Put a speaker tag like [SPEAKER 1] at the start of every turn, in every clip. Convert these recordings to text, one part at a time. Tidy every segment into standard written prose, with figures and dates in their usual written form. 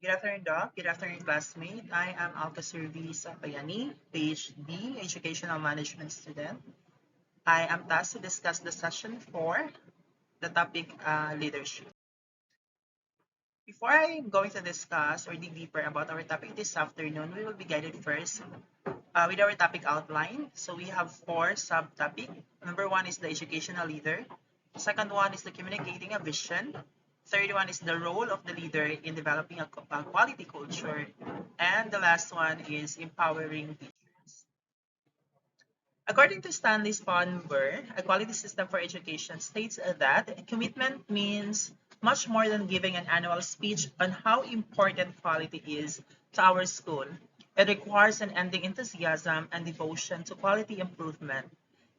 [SPEAKER 1] Good afternoon, Doc. Good afternoon, classmate. I am Officer V. Sapayani, PhD, Educational Management student. I am tasked to discuss the session for the topic leadership. Before I'm going to discuss or dig deeper about our topic this afternoon, we will be guided first with our topic outline. So we have four subtopics. Number one is the educational leader. Second one is the communicating a vision. Third one is the role of the leader in developing a quality culture. And the last one is empowering teachers. According to Stanley Sponberg, a quality system for education states that commitment means much more than giving an annual speech on how important quality is to our school. It requires an ending enthusiasm and devotion to quality improvement.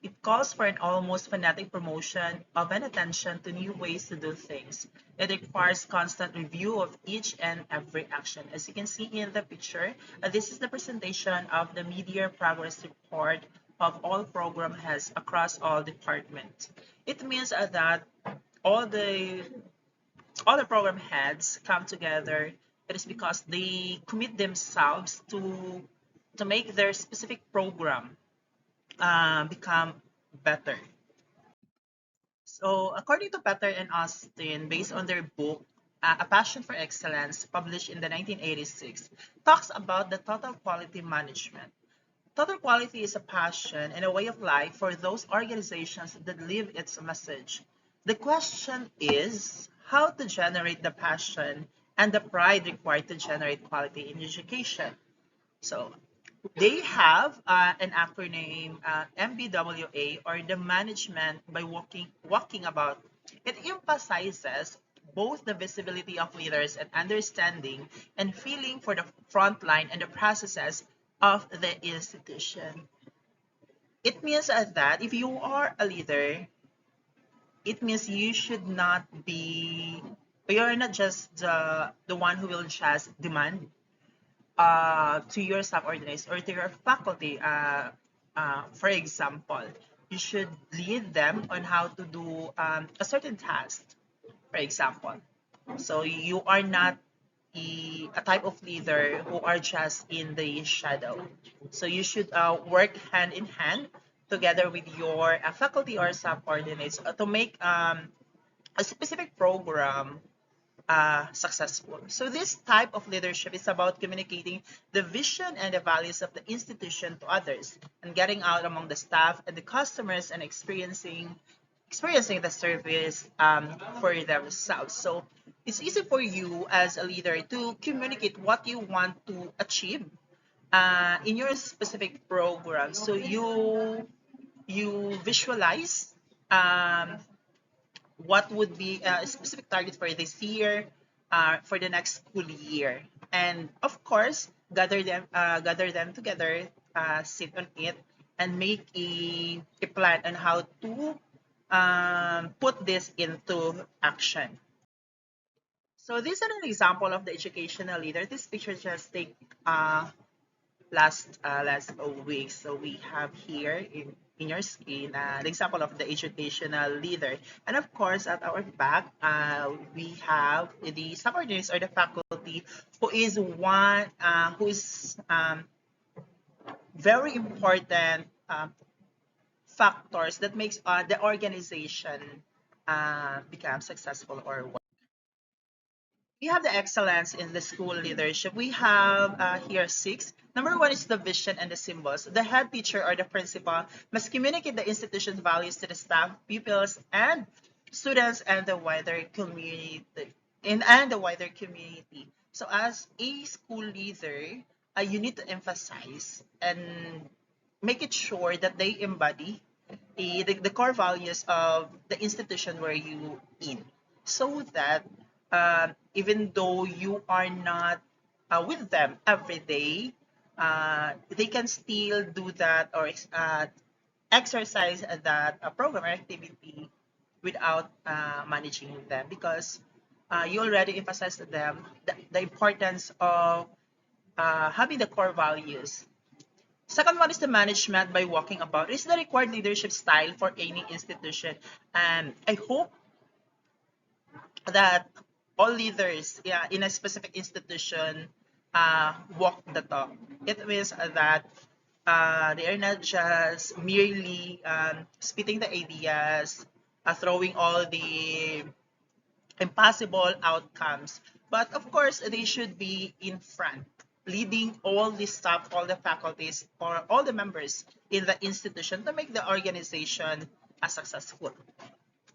[SPEAKER 1] It calls for an almost fanatic promotion of an attention to new ways to do things. It requires constant review of each and every action. As you can see in the picture, this is the presentation of the mid-year progress report of all program heads across all departments. It means that all the all the program heads come together. It is because they commit themselves to make their specific program become better. So, according to Petter and Austin, based on their book, A Passion for Excellence, published in the 1986, talks about the total quality management. Total quality is a passion and a way of life for those organizations that live its message. The question is how to generate the passion and the pride required to generate quality in education. So, they have an acronym MBWA, or the management by walking about. It emphasizes both the visibility of leaders and understanding and feeling for the front line and the processes of the institution. It means that if you are a leader, it means you should not be, you're not just the one who will just demand to your subordinates or to your faculty. For example, you should lead them on how to do a certain task, for example. So you are not a type of leader who are just in the shadow. So you should work hand in hand together with your faculty or subordinates to make a specific program successful. So this type of leadership is about communicating the vision and the values of the institution to others and getting out among the staff and the customers and experiencing the service for themselves. So it's easy for you as a leader to communicate what you want to achieve in your specific program. So you visualize um, what would be a specific target for this year, for the next school year, and of course, gather them together, sit on it, and make a plan on how to put this into action. So this is an example of the educational leader. This picture just take uh, last week. So we have here in your screen the example of the educational leader. And of course, at our back, we have the subordinates or the faculty who is very important factors that makes the organization become successful or work. We have the excellence in the school leadership. We have here six. Number one is the vision and the symbols. The head teacher or the principal must communicate the institution's values to the staff, pupils, and students and the wider community. And the wider community. So as a school leader, you need to emphasize and make it sure that they embody the core values of the institution where you in, so that even though you are not with them every day, they can still do that or exercise that program or activity without managing them, because you already emphasized to them the importance of having the core values. Second one is the management by walking about. It's the required leadership style for any institution. And I hope that all leaders, yeah, in a specific institution walk the talk. It means that they are not just merely spitting the ideas, throwing all the impossible outcomes. But of course, they should be in front, leading all the staff, all the faculties, or all the members in the institution to make the organization successful.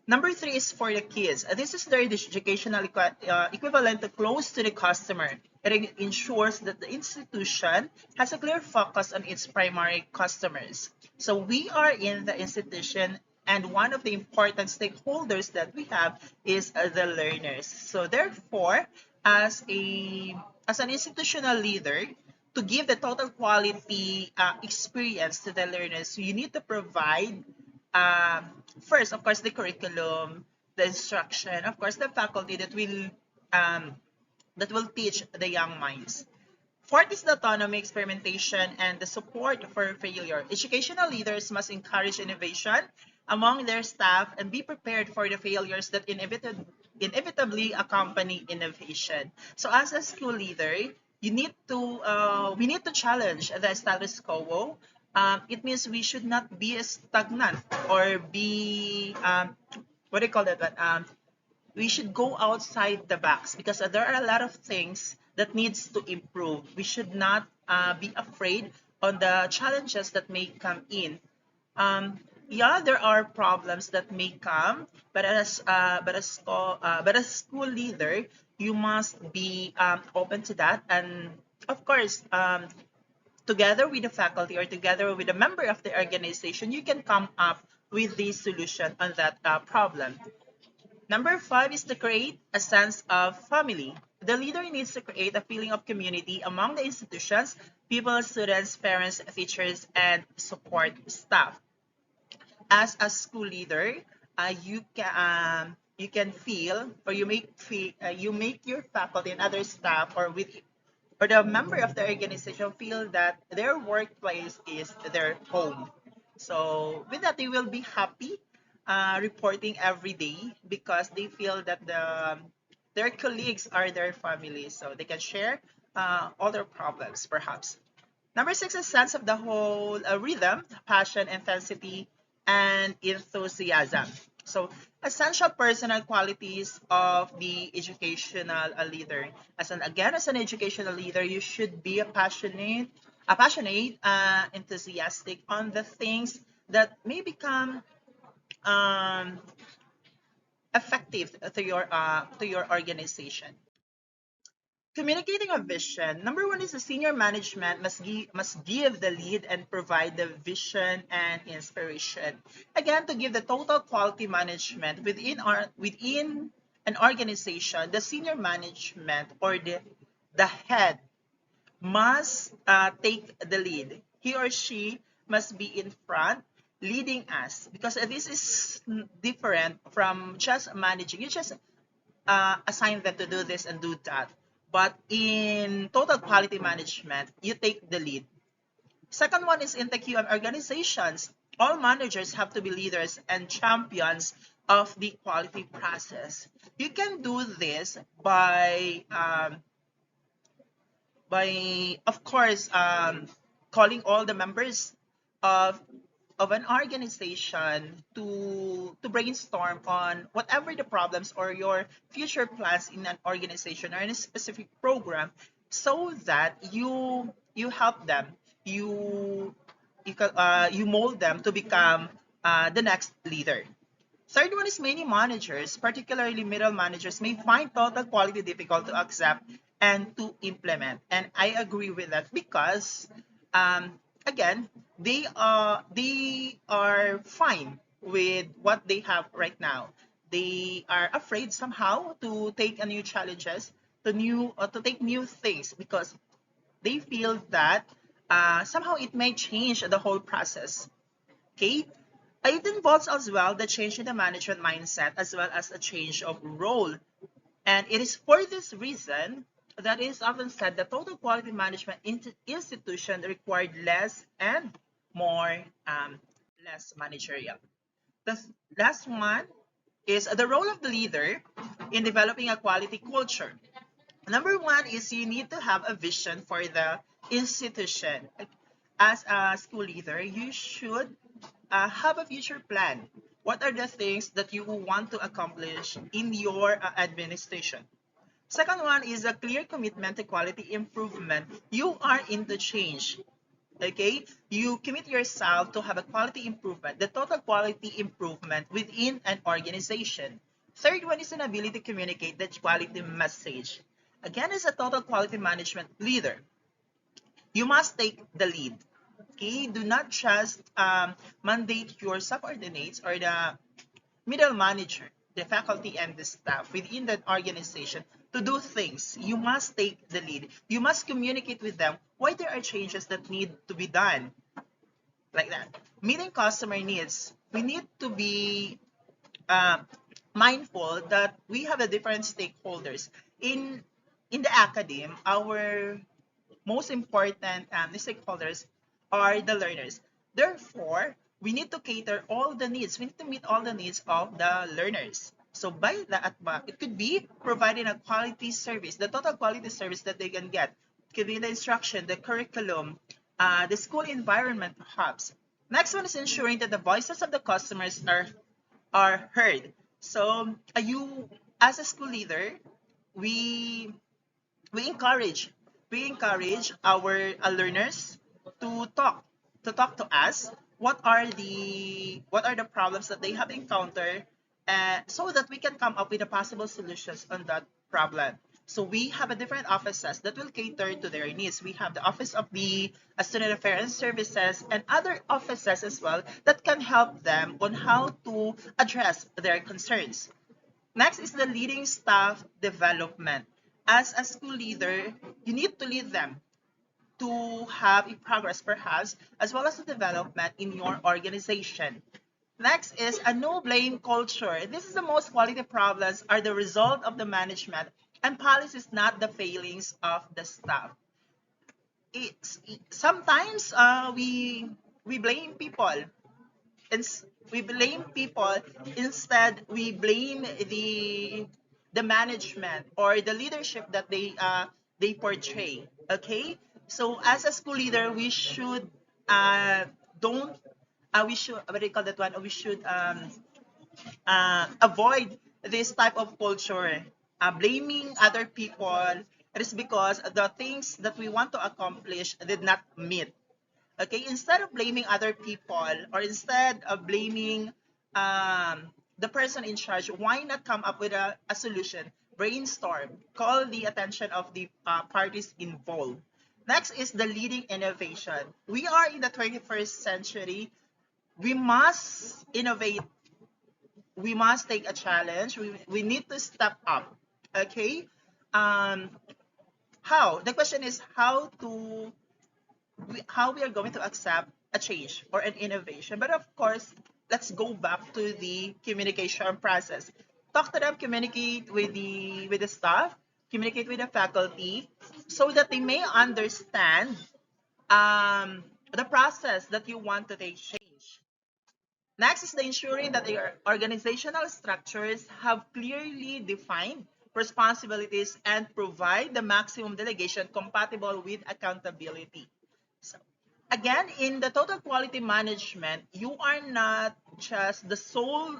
[SPEAKER 1] Number three is for the kids. This is their educational equivalent to close to the customer. It ensures that the institution has a clear focus on its primary customers. So we are in the institution, and one of the important stakeholders that we have is the learners. So therefore, as a as an institutional leader, to give the total quality experience to the learners, you need to provide first, of course, the curriculum, the instruction, of course, the faculty um, that will teach the young minds. Fourth is the autonomy, experimentation, and the support for failure. Educational leaders must encourage innovation among their staff and be prepared for the failures that inevitably accompany innovation. So, as a school leader, we need to challenge the status quo. It means we should not be stagnant or be what do you call that? We should go outside the box because there are a lot of things that needs to improve. We should not be afraid on the challenges that may come in. Yeah, there are problems that may come, but as school leader, you must be open to that, and of course, together with the faculty or together with a member of the organization, you can come up with the solution on that problem. Number five is to create a sense of family. The leader needs to create a feeling of community among the institutions, people, students, parents, teachers, and support staff. As a school leader, you can feel or you make your faculty and other staff or the member of the organization feel that their workplace is their home. So with that, they will be happy reporting every day because they feel that their colleagues are their family, so they can share all their problems, perhaps. Number six is sense of the whole rhythm, passion, intensity, and enthusiasm. So essential personal qualities of the educational leader. As an educational leader, you should be enthusiastic on the things that may become um, effective to your organization. Communicating a vision. Number one is the senior management must give the lead and provide the vision and inspiration. Again, to give the total quality management within an organization, the senior management or the head must take the lead. He or she must be in front leading us because this is different from just managing. You just assign them to do this and do that. But in total quality management, you take the lead. Second one is in the QM organizations. All managers have to be leaders and champions of the quality process. You can do this by of course calling all the members of an organization to brainstorm on whatever the problems or your future plans in an organization or in a specific program so that you help them you mold them to become the next leader. Third one is many managers, particularly middle managers, may find total quality difficult to accept and to implement. And I agree with that because, again, they are fine with what they have right now. They are afraid somehow to take a new challenges, to take new things because they feel that somehow it may change the whole process. Okay, it involves as well the change in the management mindset as well as a change of role. And it is for this reason that it is often said that total quality management institution required less and more less managerial. The last one is the role of the leader in developing a quality culture. Number one is you need to have a vision for the institution. As a school leader, you should have a future plan. What are the things that you want to accomplish in your administration? Second one is a clear commitment to quality improvement. You are into change. Okay, you commit yourself to have a quality improvement, the total quality improvement within an organization. Third one is an ability to communicate that quality message. Again, as a total quality management leader, you must take the lead. Okay, do not just mandate your subordinates or the middle manager, the faculty and the staff within that organization to do things. You must take the lead. You must communicate with them why there are changes that need to be done. Like that. Meeting customer needs. We need to be uh, mindful that we have a different stakeholders. In the academe, our most important stakeholders are the learners. Therefore, we need to cater all the needs. We need to meet all the needs of the learners. So by that, it could be providing a quality service, the total quality service that they can get. It could be the instruction, the curriculum, the school environment perhaps. Next one is ensuring that the voices of the customers are heard. So you, as a school leader, we we encourage we encourage our learners to talk to us what are the problems that they have encountered, so that we can come up with the possible solutions on that problem. So we have a different offices that will cater to their needs. We have the office of the student affairs and services and other offices as well that can help them on how to address their concerns. Next is the leading staff development. As a school leader, you need to lead them to have a progress perhaps, as well as the development in your organization. Next is a no blame culture. This is the most quality problems are the result of the management and policies, not the failings of the staff. It's sometimes we blame people, we blame people instead we blame the management or the leadership that they portray. Okay, so as a school leader we should don't we should, what do you call that one, we should avoid this type of culture, blaming other people. It is because the things that we want to accomplish did not meet. Okay, instead of blaming other people or instead of blaming the person in charge, why not come up with a solution? Brainstorm, call the attention of the parties involved. Next is the leading innovation. We are in the 21st century. We must innovate. We must take a challenge. We need to step up. Okay. Um, how? The question is how we are going to accept a change or an innovation. But of course, let's go back to the communication process. Talk to them, communicate with the staff, communicate with the faculty, so that they may understand the process that you want to take change. Next is the ensuring that your organizational structures have clearly defined responsibilities and provide the maximum delegation compatible with accountability. So, again, in the total quality management, you are not just the sole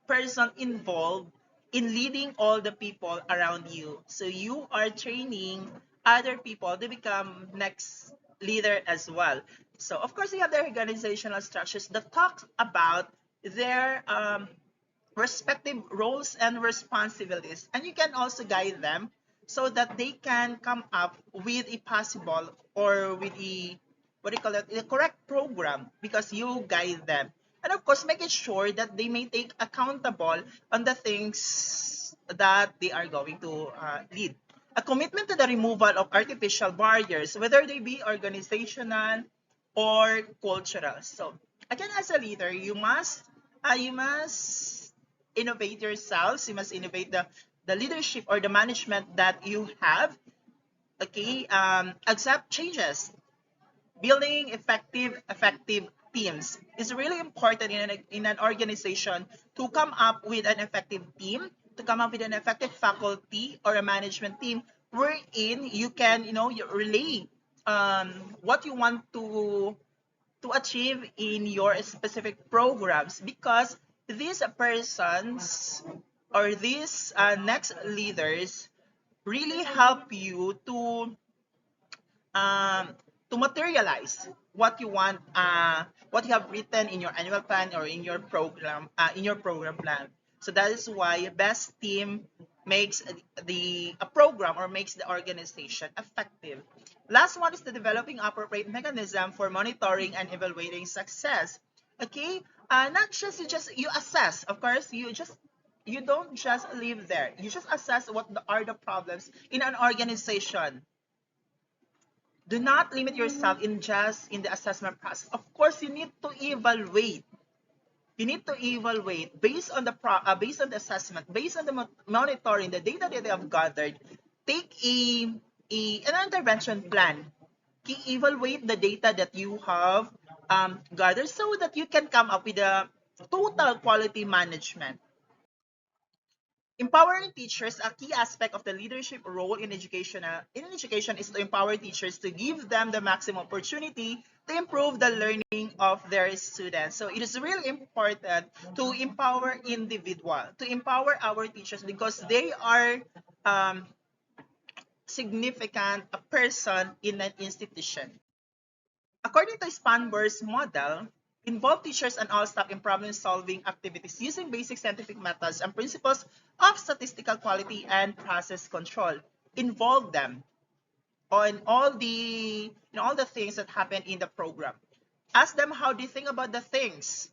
[SPEAKER 1] person involved in leading all the people around you. So you are training other people to become next leader as well. So of course, you have the organizational structures that talk about their respective roles and responsibilities, and you can also guide them so that they can come up with a possible or with a, what do you call it, the correct program, because you guide them. And of course, making sure that they may take accountable on the things that they are going to lead. A commitment to the removal of artificial barriers, whether they be organizational or cultural. So again, as a leader, you must innovate yourselves. You must innovate the leadership or the management that you have. Okay, accept changes, building effective teams. It's really important in an organization to come up with an effective team, to come up with an effective faculty or a management team wherein you can, you relay what you want to achieve in your specific programs, because these persons or these next leaders really help you um, to materialize what you have written in your annual plan or in your program plan. So that is why best team makes the a program or makes the organization effective. Last one is the developing appropriate mechanism for monitoring and evaluating success. Okay, not just you assess. Of course, you don't just live there. You just assess are the problems in an organization. Do not limit yourself in just in the assessment process. Of course, you need to evaluate. You need to evaluate based on based on the assessment, based on the monitoring, the data that they have gathered. Take an intervention plan. Evaluate the data that you have gathered so that you can come up with a total quality management. Empowering teachers, a key aspect of the leadership role in education is to empower teachers to give them the maximum opportunity to improve the learning of their students. So it is really important to empower to empower our teachers, because they are um, significant a person in an institution. According to Spanberg's model, involve teachers and all staff in problem-solving activities using basic scientific methods and principles of statistical quality and process control. Involve them on all the things that happen in the program. Ask them how they think about the things.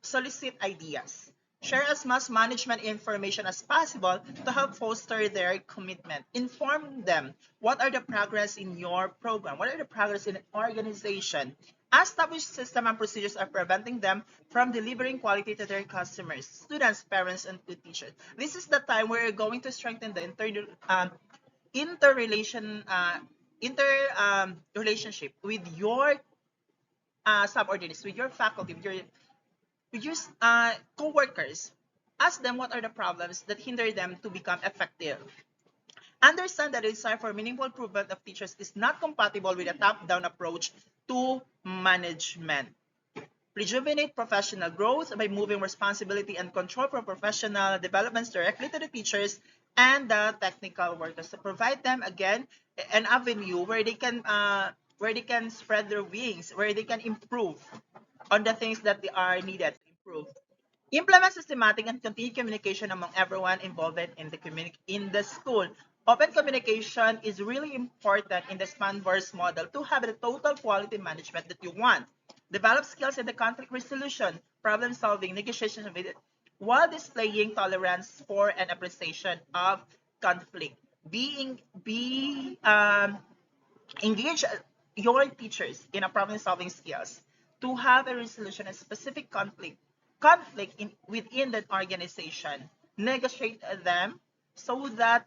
[SPEAKER 1] Solicit ideas. Share as much management information as possible to help foster their commitment. Inform them what are the progress in your program, what are the progress in an organization. Establish system and procedures are preventing them from delivering quality to their customers, students, parents, and to teachers. This is the time where you're going to strengthen the interrelation relationship with your subordinates, with your faculty, with your co-workers. Ask them what are the problems that hinder them to become effective. Understand that the desire for meaningful improvement of teachers is not compatible with a top-down approach to management. Rejuvenate professional growth by moving responsibility and control for professional developments directly to the teachers and the technical workers, to provide them again an avenue where they can spread their wings, where they can improve on the things that they are needed to improve. Implement systematic and continued communication among everyone involved in the school. Open communication is really important in the Spanberg's model to have the total quality management that you want. Develop skills in the conflict resolution, problem solving, negotiation with it, while displaying tolerance for and appreciation of conflict. Be engage your teachers in a problem solving skills to have a resolution of specific conflict within that organization. Negotiate them so that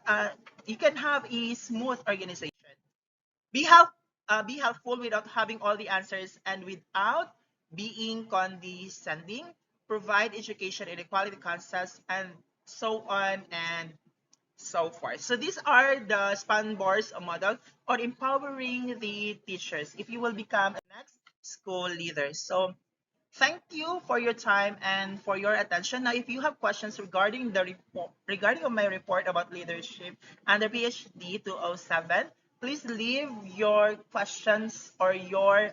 [SPEAKER 1] you can have a smooth organization. Be help be helpful without having all the answers and without being condescending. Provide education in equality concepts and so on and so forth. So these are the Spanberg's model on empowering the teachers if you will become a next school leader. So thank you for your time and for your attention. Now, if you have questions regarding the report, regarding my report about leadership under PhD 207, please leave your questions or your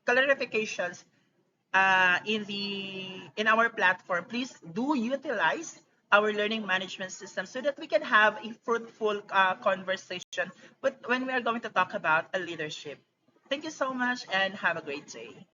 [SPEAKER 1] clarifications in our platform. Please do utilize our learning management system so that we can have a fruitful conversation. But when we are going to talk about a leadership, thank you so much and have a great day.